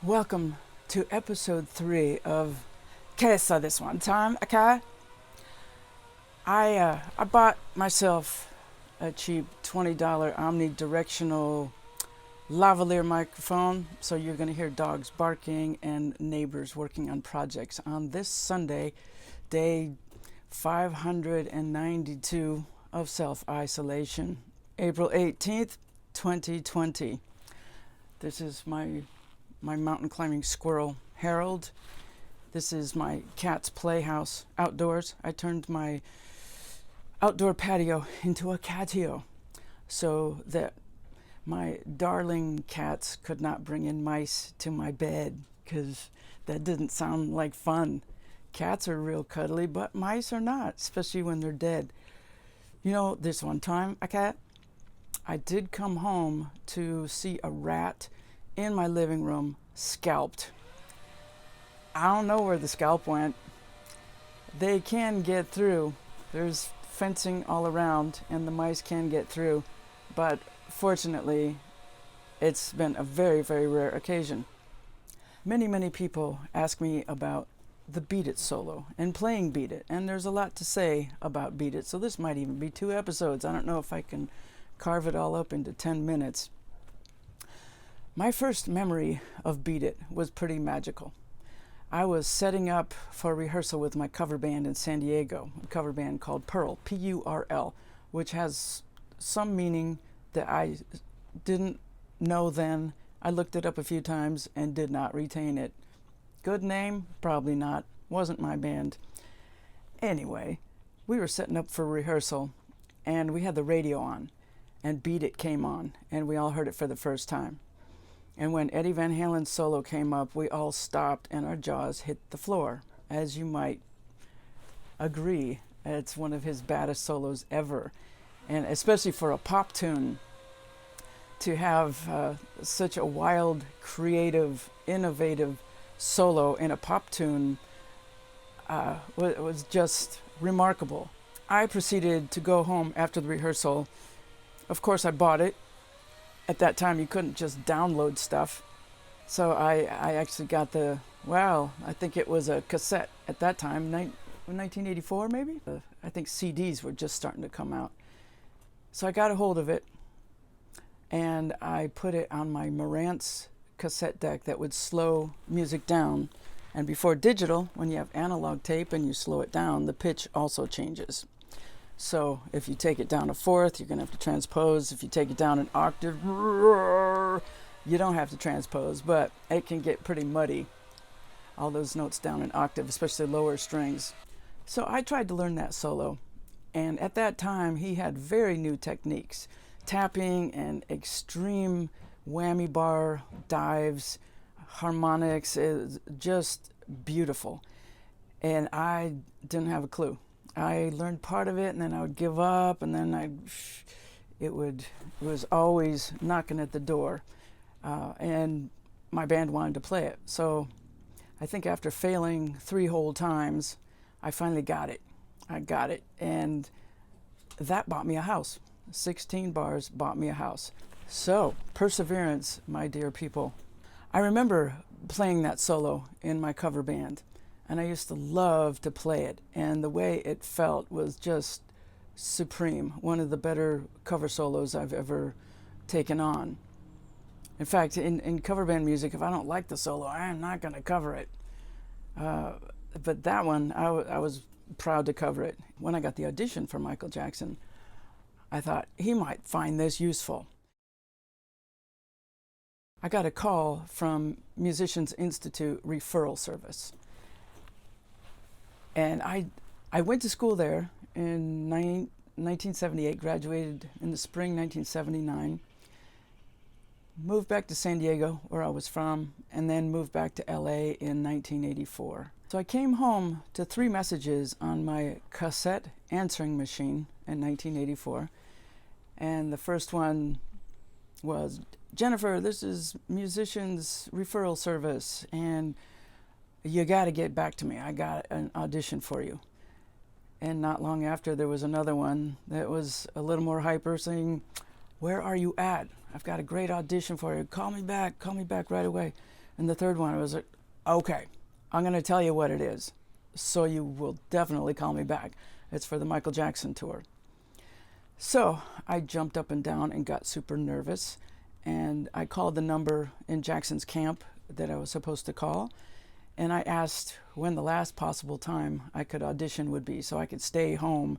Welcome to episode 3 of Kesa this one time, okay? I bought myself a cheap $20 omnidirectional lavalier microphone, so you're going to hear dogs barking and neighbors working on projects on this Sunday, day 592 of self-isolation, April 18th, 2020. This is my mountain climbing squirrel, Harold. This is my cat's playhouse outdoors. I turned my outdoor patio into a catio so that my darling cats could not bring in mice to my bed, because that didn't sound like fun. Cats are real cuddly, but mice are not, especially when they're dead. You know, this one time, I did come home to see a rat in my living room scalped. I don't know where the scalp went. They can get through. There's fencing all around and the mice can get through, but fortunately it's been a very, very rare occasion. Many people ask me about the Beat It solo and playing Beat It, and there's a lot to say about Beat It, so this might even be 2 episodes. I don't know if I can carve it all up into 10 minutes. My first memory of Beat It was pretty magical. I was setting up for rehearsal with my cover band in San Diego, a cover band called Pearl, P-U-R-L, which has some meaning that I didn't know then. I looked it up a few times and did not retain it. Good name? Probably not. Wasn't my band. Anyway, we were setting up for rehearsal and we had the radio on and Beat It came on and we all heard it for the first time. And when Eddie Van Halen's solo came up, we all stopped and our jaws hit the floor. As you might agree, it's one of his baddest solos ever. And especially for a pop tune, to have such a wild, creative, innovative solo in a pop tune was just remarkable. I proceeded to go home after the rehearsal. Of course, I bought it. At that time, you couldn't just download stuff. So I actually got I think it was a cassette at that time, 1984 maybe? I think CDs were just starting to come out. So I got a hold of it, and I put it on my Marantz cassette deck that would slow music down. And before digital, when you have analog tape and you slow it down, the pitch also changes. So if you take it down a fourth, you're going to have to transpose. If you take it down an octave, you don't have to transpose, but it can get pretty muddy, all those notes down an octave, especially lower strings. So I tried to learn that solo, and at that time he had very new techniques, tapping and extreme whammy bar dives, harmonics, is just beautiful. And I didn't have a clue. I learned part of it and then I would give up, and then it was always knocking at the door, and my band wanted to play it. So I think after failing 3 whole times, I finally got it. I got it, and that bought me a house. 16 bars bought me a house. So perseverance, my dear people. I remember playing that solo in my cover band, and I used to love to play it, and the way it felt was just supreme. One of the better cover solos I've ever taken on. In fact, in cover band music, if I don't like the solo, I am not going to cover it. But that one, I was proud to cover it. When I got the audition for Michael Jackson, I thought he might find this useful. I got a call from Musicians Institute referral service. And I went to school there in 1978, graduated in the spring 1979, moved back to San Diego, where I was from, and then moved back to LA in 1984. So I came home to 3 messages on my cassette answering machine in 1984. And the first one was, "Jennifer, this is Musicians Referral Service, and you got to get back to me. I got an audition for you." And not long after, there was another one that was a little more hyper, saying, "Where are you at? I've got a great audition for you. Call me back right away." And the third one, I was like, okay, I'm going to tell you what it is, so you will definitely call me back. It's for the Michael Jackson tour. So I jumped up and down and got super nervous, and I called the number in Jackson's camp that I was supposed to call, and I asked when the last possible time I could audition would be, so I could stay home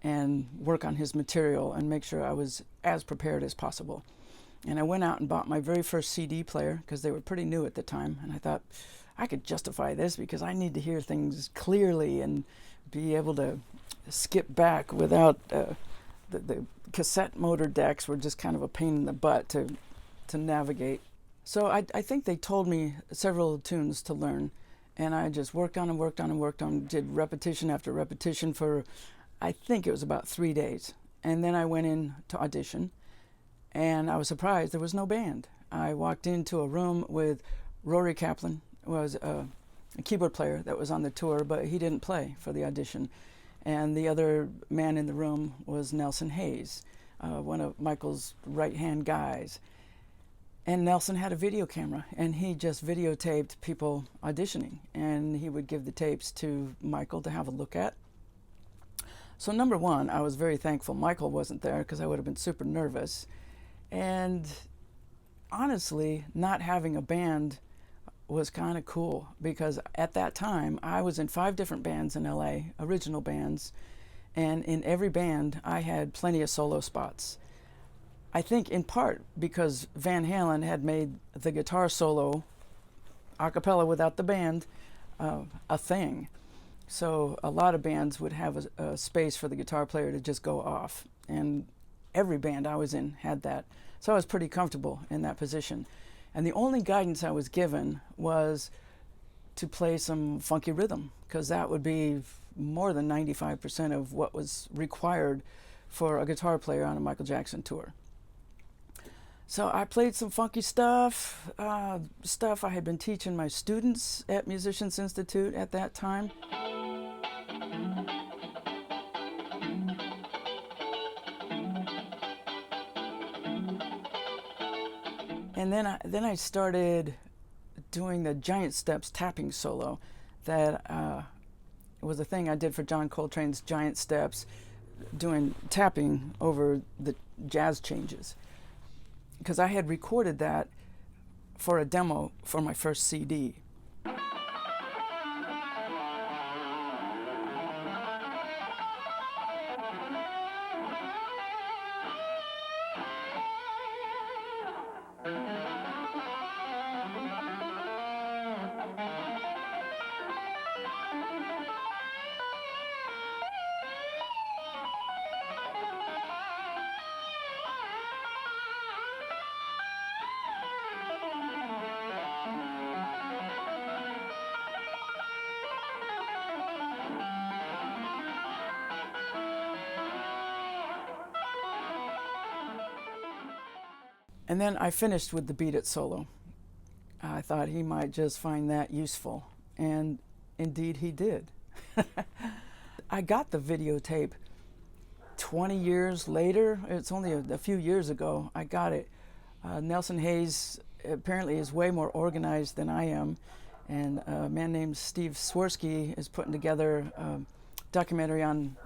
and work on his material and make sure I was as prepared as possible. And I went out and bought my very first CD player, because they were pretty new at the time, and I thought, I could justify this because I need to hear things clearly and be able to skip back without the cassette motor decks were just kind of a pain in the butt to navigate. So I think they told me several tunes to learn, and I just worked on and worked on and worked on, did repetition after repetition for, I think it was about 3 days. And then I went in to audition, and I was surprised there was no band. I walked into a room with Rory Kaplan, who was a keyboard player that was on the tour, but he didn't play for the audition. And the other man in the room was Nelson Hayes, one of Michael's right-hand guys. And Nelson had a video camera, and he just videotaped people auditioning, and he would give the tapes to Michael to have a look at. So number one, I was very thankful Michael wasn't there, because I would have been super nervous. And honestly, not having a band was kind of cool, because at that time I was in 5 different bands in LA, original bands, and in every band I had plenty of solo spots. I think in part because Van Halen had made the guitar solo a cappella without the band a thing. So a lot of bands would have a space for the guitar player to just go off, and every band I was in had that. So I was pretty comfortable in that position. And the only guidance I was given was to play some funky rhythm, because that would be more than 95% of what was required for a guitar player on a Michael Jackson tour. So I played some funky stuff, stuff I had been teaching my students at Musicians Institute at that time. And then I started doing the Giant Steps tapping solo. That was a thing I did for John Coltrane's Giant Steps, doing tapping over the jazz changes. Because I had recorded that for a demo for my first CD. And then I finished with the Beat It solo. I thought he might just find that useful, and indeed he did. I got the videotape 20 years later. It's only a few years ago I got it. Nelson Hayes apparently is way more organized than I am, and a man named Steve Swirsky is putting together a documentary on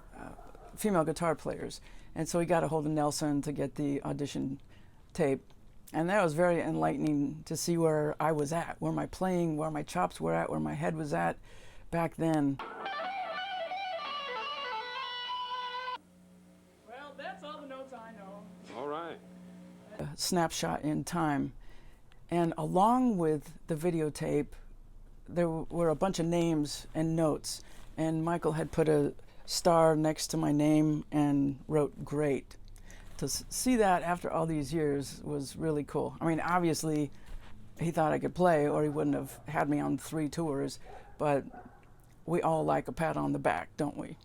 female guitar players. And so he got a hold of Nelson to get the audition tape. And that was very enlightening to see where I was at, where my playing, where my chops were at, where my head was at back then. Well, that's all the notes I know. All right. A snapshot in time. And along with the videotape, there were a bunch of names and notes. And Michael had put a star next to my name and wrote "great." To see that after all these years was really cool. I mean, obviously, he thought I could play, or he wouldn't have had me on 3 tours, but we all like a pat on the back, don't we?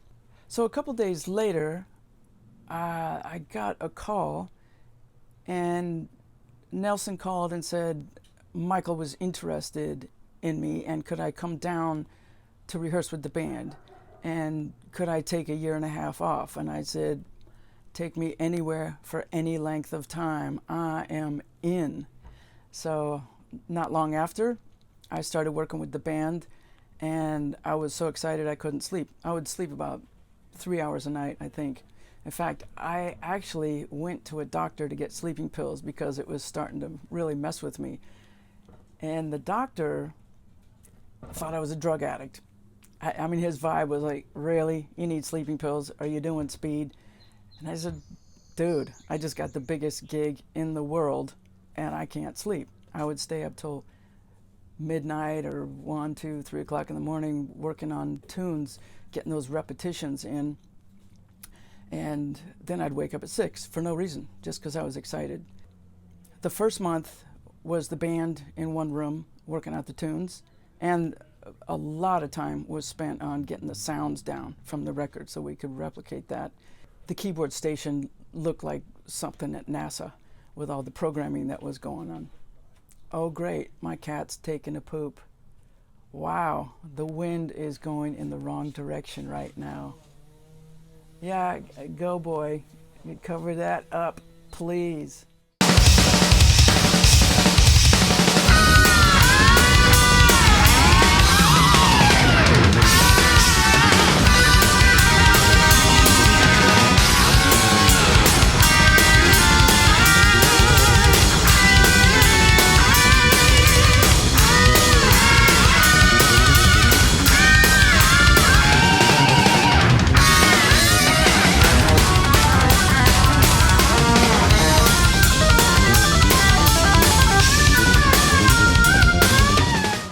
So a couple days later, I got a call, and Nelson called and said Michael was interested in me, and could I come down to rehearse with the band, and could I take a 1.5 years off? And I said, take me anywhere for any length of time. I am in. So not long after, I started working with the band, and I was so excited I couldn't sleep. I would sleep about 3 hours a night, I think. In fact, I actually went to a doctor to get sleeping pills because it was starting to really mess with me. And the doctor thought I was a drug addict. I mean, his vibe was like, really? You need sleeping pills? Are you doing speed? And I said, dude, I just got the biggest gig in the world and I can't sleep. I would stay up till midnight or 1, 2, 3 o'clock in the morning working on tunes, getting those repetitions in. And then I'd wake up at 6 for no reason, just because I was excited. The first month was the band in one room working out the tunes, and a lot of time was spent on getting the sounds down from the record so we could replicate that. The keyboard station looked like something at NASA with all the programming that was going on. Oh great, my cat's taking a poop. Wow, the wind is going in the wrong direction right now. Yeah, go boy, cover that up, please.